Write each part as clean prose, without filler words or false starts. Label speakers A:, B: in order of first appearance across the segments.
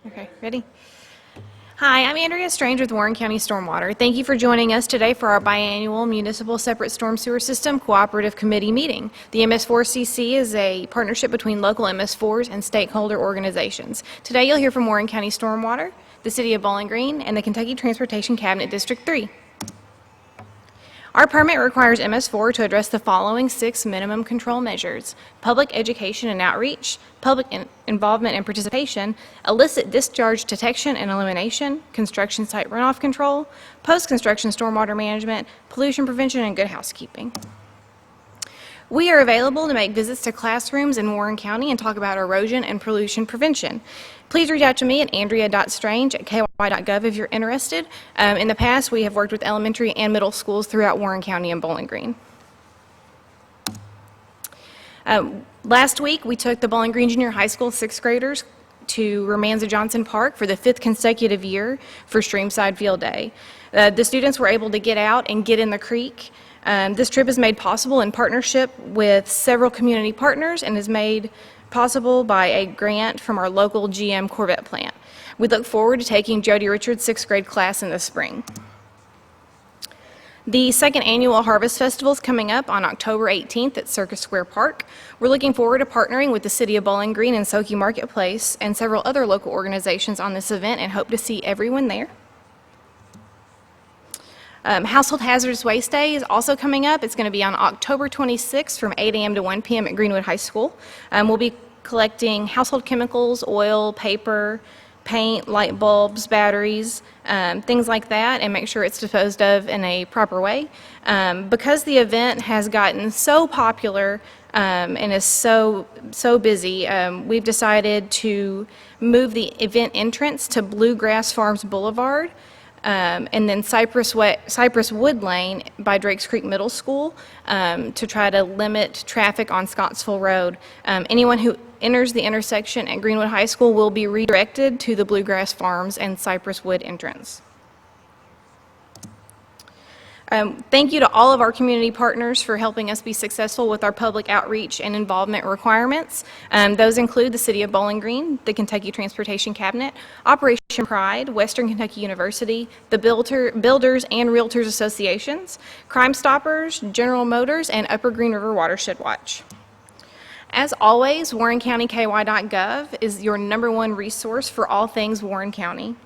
A: Okay, ready? Hi, I'm Andrea Strange with Warren County Stormwater. Thank you for joining us today for our biannual Municipal Separate Storm Sewer System Cooperative Committee meeting. The MS4CC is a partnership between local MS4s and stakeholder organizations. Today you'll hear from Warren County Stormwater, the City of Bowling Green, and the Kentucky Transportation Cabinet District 3. Our permit requires MS4 to address the following 6 minimum control measures: public education and outreach, public involvement and participation, illicit discharge detection and elimination, construction site runoff control, post-construction stormwater management, pollution prevention, and good housekeeping. We are available to make visits to classrooms in Warren County and talk about erosion and pollution prevention. Please reach out to me at andrea.strange@ky.gov if you're interested. In the past, we have worked with elementary and middle schools throughout Warren County and Bowling Green. Last week, we took the Bowling Green Junior High School 6th graders to Romanza Johnson Park for the 5th consecutive year for Streamside Field Day. The students were able to get out and get in the creek. This trip is made possible in partnership with several community partners and is made possible by a grant from our local GM Corvette plant. We look forward to taking Jody Richards' 6th grade class in the spring. The second annual Harvest Festival is coming up on October 18th at Circus Square Park. We're looking forward to partnering with the City of Bowling Green and Soki Marketplace and several other local organizations on this event and hope to see everyone there. Household Hazardous Waste Day is also coming up. It's going to be on October 26th from 8 a.m. to 1 p.m. at Greenwood High School. We'll be collecting household chemicals, oil, paper, paint, light bulbs, batteries, things like that, and make sure it's disposed of in a proper way. Because the event has gotten so popular and is so busy, we've decided to move the event entrance to Bluegrass Farms Boulevard, and then Cypress Wood Lane by Drakes Creek Middle School to try to limit traffic on Scottsville Road. Anyone who enters the intersection at Greenwood High School will be redirected to the Bluegrass Farms and Cypress Wood entrance. Thank you to all of our community partners for helping us be successful with our public outreach and involvement requirements. Those include the City of Bowling Green, the Kentucky Transportation Cabinet, Operation Pride, Western Kentucky University, the Builders and Realtors Associations, Crime Stoppers, General Motors, and Upper Green River Watershed Watch. As always, WarrenCountyKY.gov is your #1 resource for all things Warren County.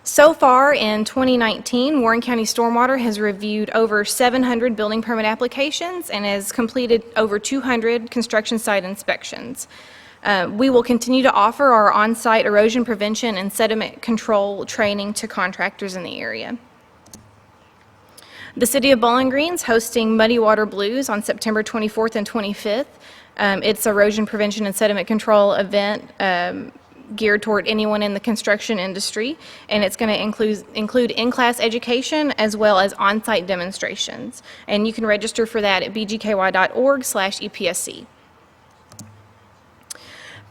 A: So far in 2019, Warren County Stormwater has reviewed over 700 building permit applications and has completed over 200 construction site inspections. We will continue to offer our on-site erosion prevention and sediment control training to contractors in the area. The City of Bowling Green is hosting Muddy Water Blues on September 24th and 25th. It's erosion prevention and sediment control event geared toward anyone in the construction industry, and it's going to include in-class education as well as on-site demonstrations. And you can register for that at bgky.org/EPSC.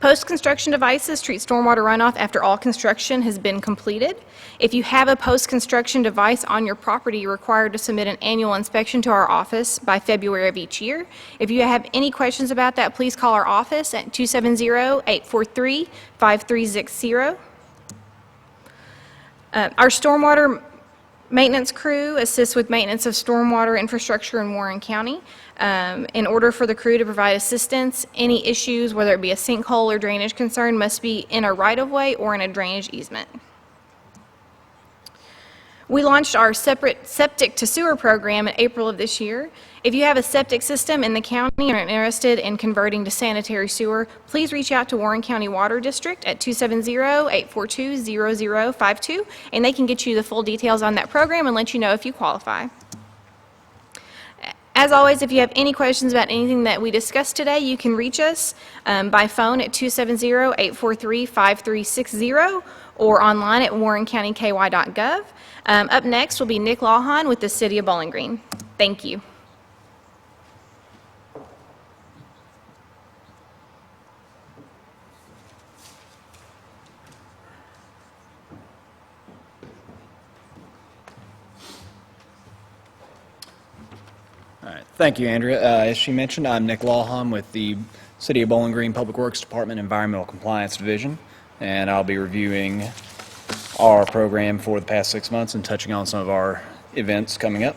A: Post-construction devices treat stormwater runoff after all construction has been completed. If you have a post-construction device on your property, you're required to submit an annual inspection to our office by February of each year. If you have any questions about that, please call our office at 270-843-5360. Our stormwater maintenance crew assists with maintenance of stormwater infrastructure in Warren County. In order for the crew to provide assistance, any issues, whether it be a sinkhole or drainage concern, must be in a right-of-way or in a drainage easement. We launched our separate septic to sewer program in April of this year. If you have a septic system in the county and are interested in converting to sanitary sewer, please reach out to Warren County Water District at 270-842-0052, and they can get you the full details on that program and let you know if you qualify. As always, if you have any questions about anything that we discussed today, you can reach us by phone at 270-843-5360 or online at warrencountyky.gov. Up next will be Nick Lawhon with the City of Bowling Green. Thank you.
B: All right, thank you, Andrea. As she mentioned, I'm Nick Lawhon with the City of Bowling Green Public Works Department Environmental Compliance Division, and I'll be reviewing our program for the past 6 months and touching on some of our events coming up.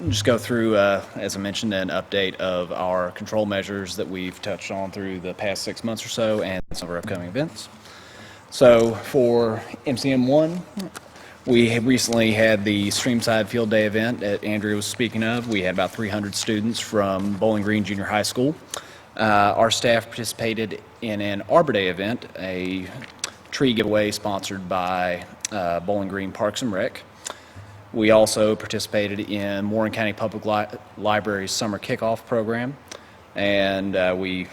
B: Just go through, as I mentioned, an update of our control measures that we've touched on through the past 6 months or so and some of our upcoming events. So for MCM1, we have recently had the Streamside Field Day event that Andrea was speaking of. We had about 300 students from Bowling Green Junior High School. Our staff participated in an Arbor Day event, a tree giveaway sponsored by Bowling Green Parks and Rec. We also participated in Warren County Public Library's summer kickoff program, and we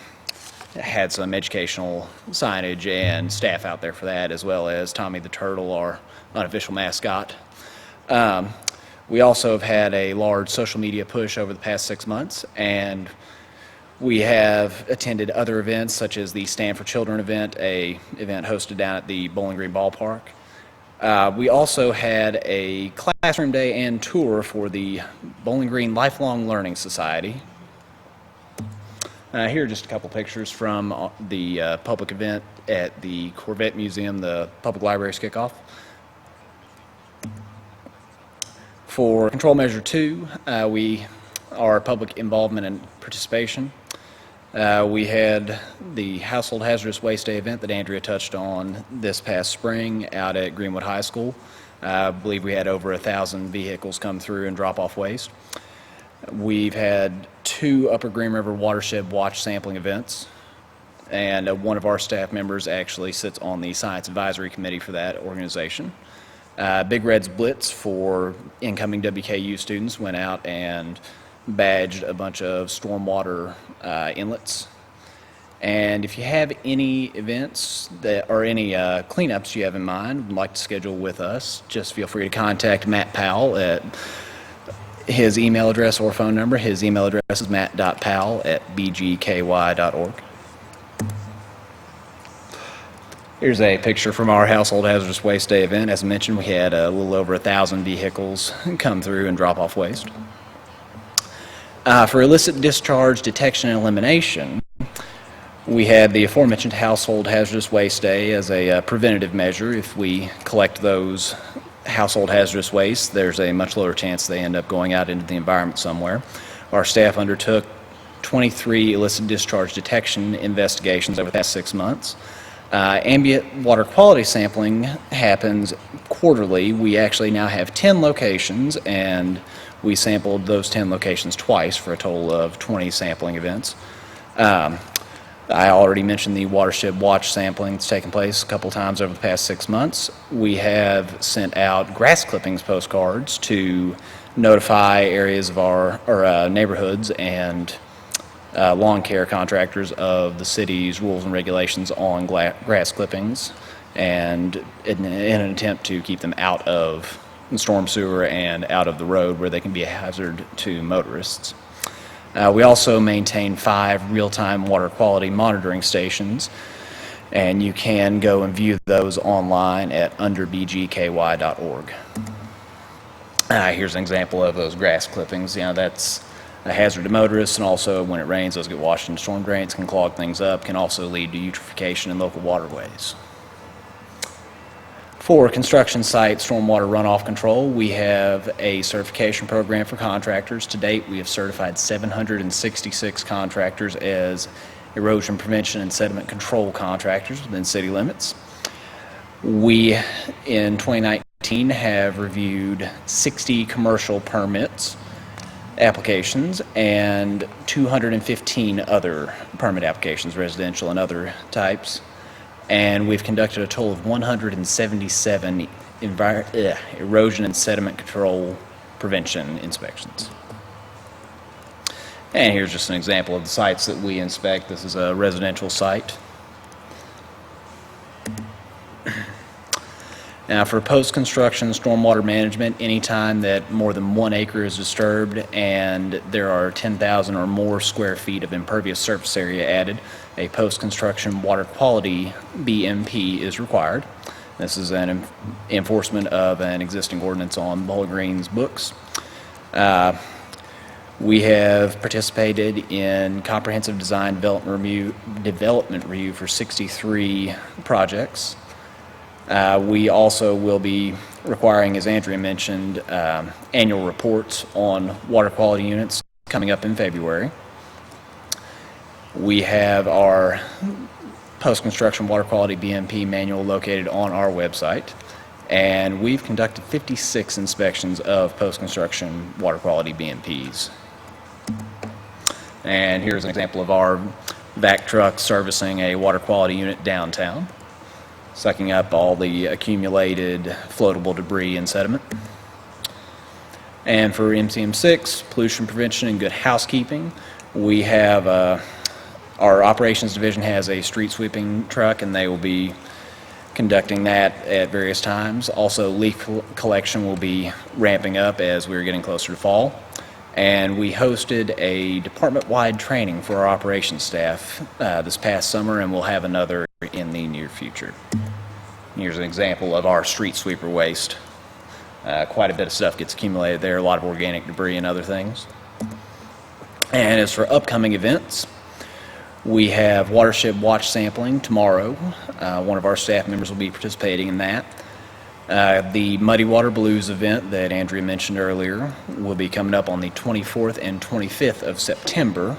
B: had some educational signage and staff out there for that, as well as Tommy the Turtle, our unofficial mascot. We also have had a large social media push over the past 6 months, and we have attended other events such as the Stand for Children event, a event hosted down at the Bowling Green Ballpark. We also had a classroom day and tour for the Bowling Green Lifelong Learning Society. Here are just a couple pictures from the public event at the Corvette Museum, the Public Library's kickoff. For Control Measure 2, our public involvement and participation. We had the Household Hazardous Waste Day event that Andrea touched on this past spring out at Greenwood High School. I believe we had over 1,000 vehicles come through and drop off waste. We've had 2 Upper Green River Watershed Watch sampling events, and one of our staff members actually sits on the Science Advisory Committee for that organization. Big Red's Blitz for incoming WKU students went out and badged a bunch of stormwater inlets. And if you have any events that or any cleanups you have in mind would like to schedule with us, just feel free to contact Matt Powell at his email address or phone number. His email address is matt.powell@bgky.org. Here's a picture from our Household Hazardous Waste Day event. As I mentioned, we had a little over 1,000 vehicles come through and drop off waste. For illicit discharge detection and elimination, we had the aforementioned Household Hazardous Waste Day as a preventative measure. If we collect those household hazardous waste, there's a much lower chance they end up going out into the environment somewhere. Our staff undertook 23 illicit discharge detection investigations over the past 6 months. Ambient water quality sampling happens quarterly. We actually now have 10 locations, and we sampled those 10 locations twice for a total of 20 sampling events. I already mentioned the Watershed Watch sampling that's taken place a couple times over the past 6 months. We have sent out grass clippings postcards to notify areas of our neighborhoods and lawn care contractors of the city's rules and regulations on grass clippings, and in an attempt to keep them out of the storm sewer and out of the road where they can be a hazard to motorists. We also maintain 5 real-time water quality monitoring stations, and you can go and view those online at underbgky.org. Here's an example of those grass clippings. That's a hazard to motorists, and also when it rains, those get washed into storm drains, can clog things up, can also lead to eutrophication in local waterways. For construction site stormwater runoff control, we have a certification program for contractors. To date, we have certified 766 contractors as erosion prevention and sediment control contractors within city limits. We, in 2019, have reviewed 60 commercial permits applications and 215 other permit applications, residential and other types. And we've conducted a total of 177 erosion and sediment control prevention inspections. And here's just an example of the sites that we inspect. This is a residential site. Now, for post-construction stormwater management, anytime that more than 1 acre is disturbed and there are 10,000 or more square feet of impervious surface area added, a post-construction water quality BMP is required. This is an enforcement of an existing ordinance on Bowling Green's books. We have participated in comprehensive design development review for 63 projects. We also will be requiring, as Andrea mentioned, annual reports on water quality units coming up in February. We have our post-construction water quality BMP manual located on our website, and we've conducted 56 inspections of post-construction water quality BMPs. And here's an example of our vac truck servicing a water quality unit downtown, sucking up all the accumulated floatable debris and sediment. And for MCM6, pollution prevention and good housekeeping, we have our operations division has a street sweeping truck, and they will be conducting that at various times. Also, leaf collection will be ramping up as we're getting closer to fall. And we hosted a department-wide training for our operations staff this past summer, and we'll have another in the near future. Here's an example of our street sweeper waste. Quite a bit of stuff gets accumulated there, a lot of organic debris and other things. And as for upcoming events, we have watershed watch sampling tomorrow. One of our staff members will be participating in that. The Muddy Water Blues event that Andrea mentioned earlier will be coming up on the 24th and 25th of September.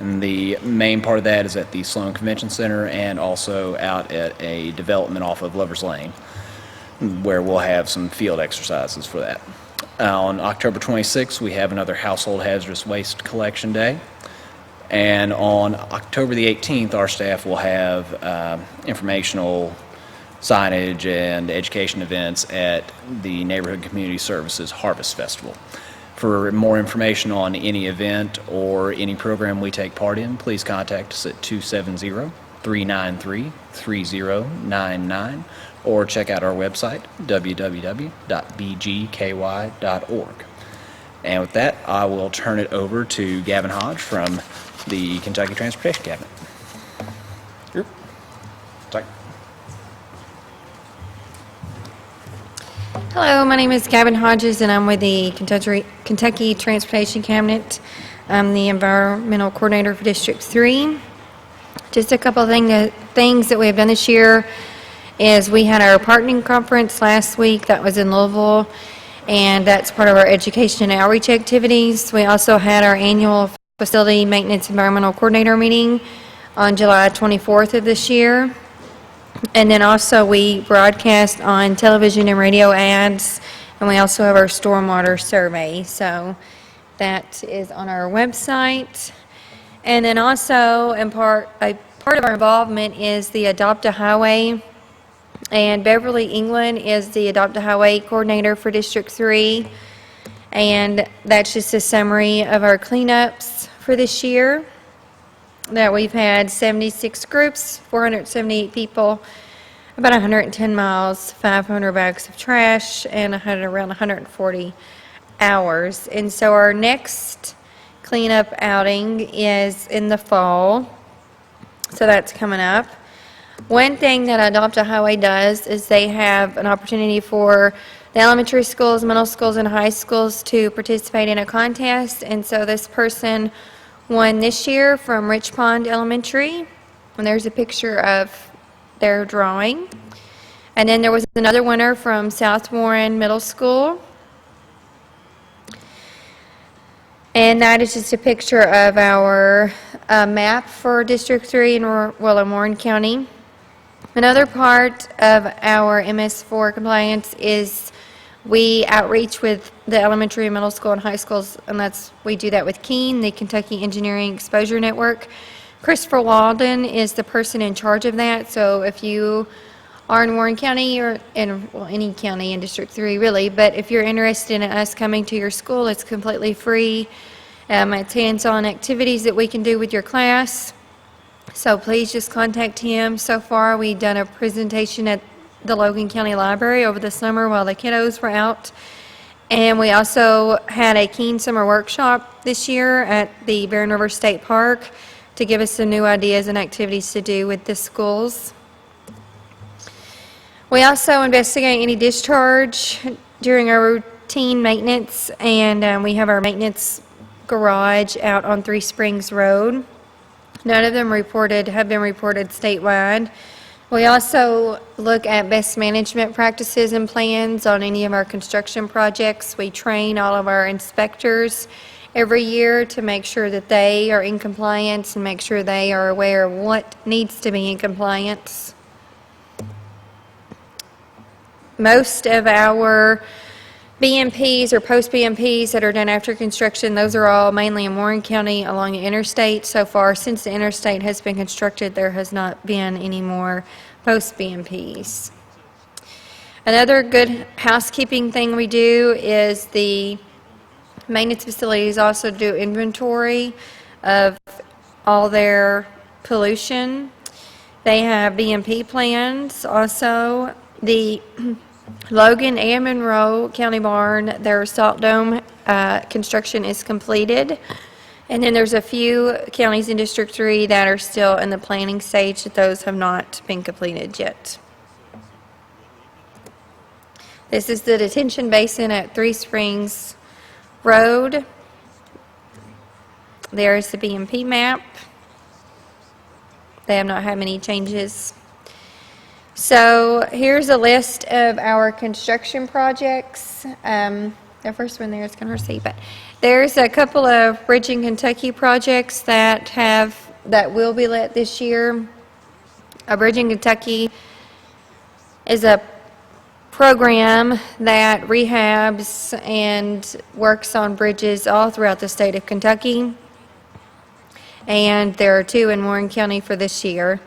B: And the main part of that is at the Sloan Convention Center and also out at a development off of Lover's Lane, where we'll have some field exercises for that. On October 26th, we have another household hazardous waste collection day. And on October the 18th, our staff will have informational signage and education events at the Neighborhood Community Services Harvest Festival. For more information on any event or any program we take part in, please contact us at 270-393-3099 or check out our website, www.bgky.org. And with that, I will turn it over to Gavin Hodge from the Kentucky Transportation Cabinet. Yep. Sorry.
C: Hello, my name is Gavin Hodges, and I'm with the Kentucky Transportation Cabinet. I'm the Environmental Coordinator for District 3. Just a couple of things that we have done this year is we had our partnering conference last week. That was in Louisville, and that's part of our education and outreach activities. We also had our annual Facility Maintenance Environmental Coordinator meeting on July 24th of this year. And then also we broadcast on television and radio ads, and we also have our stormwater survey. So that is on our website. And then also a part of our involvement is the Adopt a Highway. And Beverly England is the Adopt a Highway coordinator for District 3. And that's just a summary of our cleanups for this year. That we've had 76 groups, 478 people, about 110 miles, 500 bags of trash, and around 140 hours. And so our next cleanup outing is in the fall, so that's coming up. One thing that Adopt a Highway does is they have an opportunity for the elementary schools, middle schools, and high schools to participate in a contest, and so this person won this year from Rich Pond Elementary, and there's a picture of their drawing. And then there was another winner from South Warren Middle School, and that is just a picture of our map for District 3 in Warren County. Another part of our MS4 compliance is we outreach with the elementary, middle school, and high schools, and we do that with KEEN, the Kentucky Engineering Exposure Network. Christopher Walden is the person in charge of that, so if you are in Warren County or in any county in District 3 really, but if you're interested in us coming to your school, it's completely free. It's hands-on activities that we can do with your class, so please just contact him. So far we've done a presentation at the Logan County Library over the summer while the kiddos were out. And we also had a KEEN summer workshop this year at the Barren River State Park to give us some new ideas and activities to do with the schools. We also investigate any discharge during our routine maintenance, and we have our maintenance garage out on Three Springs Road. None of them have been reported statewide. We also look at best management practices and plans on any of our construction projects. We train all of our inspectors every year to make sure that they are in compliance and make sure they are aware of what needs to be in compliance. Most of our BMPs or post-BMPs that are done after construction, those are all mainly in Warren County along the interstate. So far, since the interstate has been constructed, there has not been any more post-BMPs. Another good housekeeping thing we do is the maintenance facilities also do inventory of all their pollution. They have BMP plans also. The Logan and Monroe County Barn, their salt dome construction is completed. And then there's a few counties in District 3 that are still in the planning stage, that those have not been completed yet. This is the detention basin at Three Springs Road. There's the BMP map. They have not had many changes. So here's a list of our construction projects. The first one there is kind of hard to see, but there's a couple of Bridge in Kentucky projects that will be let this year. A Bridge in Kentucky is a program that rehabs and works on bridges all throughout the state of Kentucky. And there are 2 in Warren County for this year.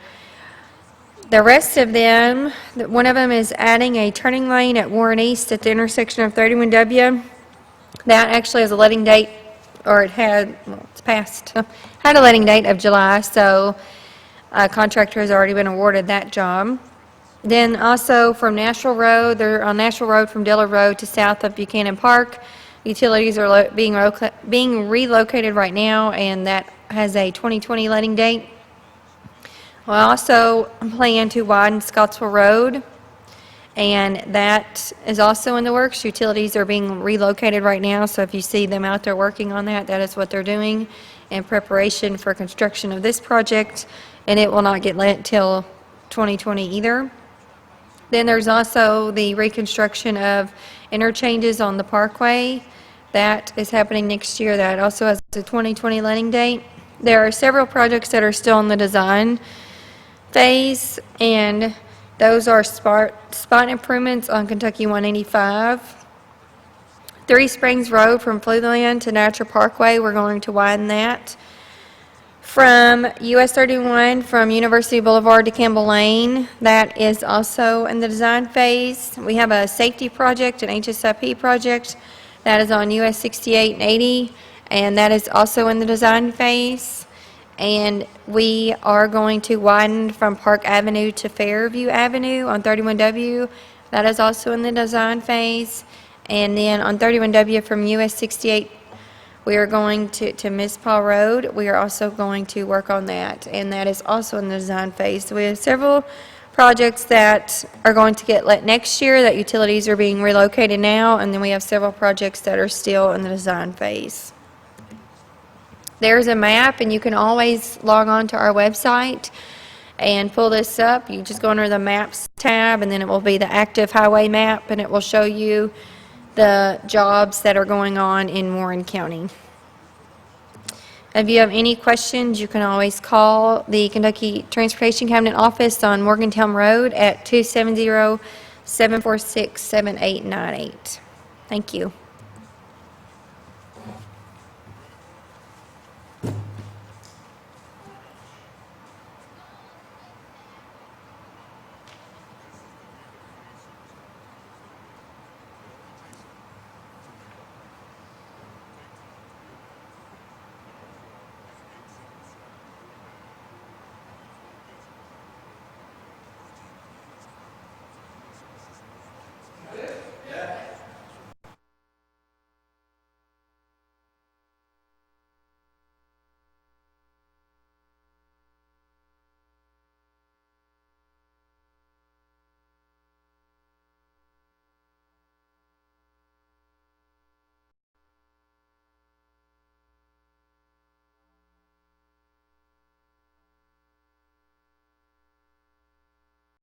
C: The rest of them, one of them is adding a turning lane at Warren East at the intersection of 31W. That actually has a letting date, or it's passed, had a letting date of July, so a contractor has already been awarded that job. Then also from Nashville Road, they're on Nashville Road from Dillard Road to south of Buchanan Park. Utilities are being relocated right now, and that has a 2020 letting date. We also plan to widen Scottsville Road, and that is also in the works. Utilities are being relocated right now, so if you see them out there working on that, that is what they're doing in preparation for construction of this project, and it will not get let till 2020 either. Then there's also the reconstruction of interchanges on the Parkway. That is happening next year. That also has a 2020 letting date. There are several projects that are still in the design phase, and those are spot improvements on Kentucky 185. Three Springs Road from Fluland to Natural Parkway, we're going to widen that. From US 31 from University Boulevard to Campbell Lane, that is also in the design phase. We have a safety project, an HSIP project, that is on US 68 and 80, and that is also in the design phase. And we are going to widen from Park Avenue to Fairview Avenue on 31W. That is also in the design phase. And then on 31W from US 68, we are going to Miss Paul Road. We are also going to work on that, and that is also in the design phase. So we have several projects that are going to get let next year, that utilities are being relocated now, and then we have several projects that are still in the design phase. There's a map, and you can always log on to our website and pull this up. You just go under the Maps tab, and then it will be the active highway map, and it will show you the jobs that are going on in Warren County. If you have any questions, you can always call the Kentucky Transportation Cabinet office on Morgantown Road at 270-746-7898. Thank you.